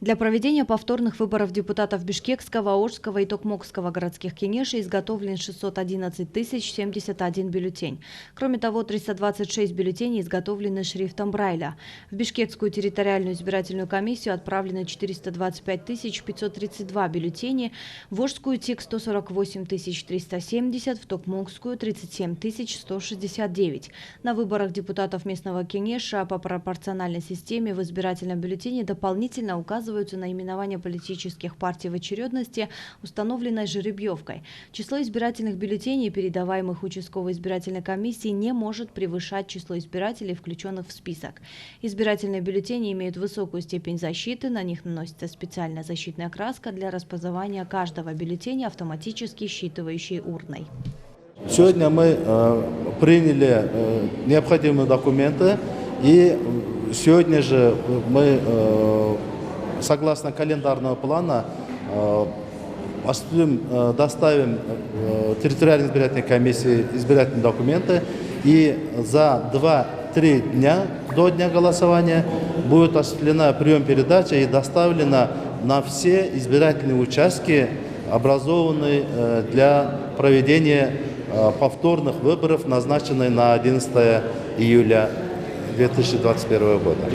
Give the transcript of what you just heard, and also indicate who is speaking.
Speaker 1: Для проведения повторных выборов депутатов Бишкекского, Ошского и Токмокского городских кенешей изготовлен 611 071 бюллетень. Кроме того, 326 бюллетеней изготовлены шрифтом Брайля. В Бишкекскую территориальную избирательную комиссию отправлено 425 532 бюллетени, в Ошскую ТИК 148 370, в Токмокскую 37 169. На выборах депутатов местного кенеша по пропорциональной системе в избирательном бюллетене дополнительно указываются наименования политических партий в очередности, установленной жеребьевкой. Число избирательных бюллетеней, передаваемых участковой избирательной комиссии, не может превышать число избирателей, включенных в список. Избирательные бюллетени имеют высокую степень защиты, на них наносится специальная защитная краска для распознавания каждого бюллетеня, автоматически считывающей урной.
Speaker 2: Сегодня мы приняли необходимые документы, и сегодня же мы, согласно календарного плана, доставим территориальной избирательной комиссии избирательные документы, и за 2-3 дня до дня голосования будет осуществлена прием-передача и доставлена на все избирательные участки, образованные для проведения повторных выборов, назначенные на 11 июля 2021 года.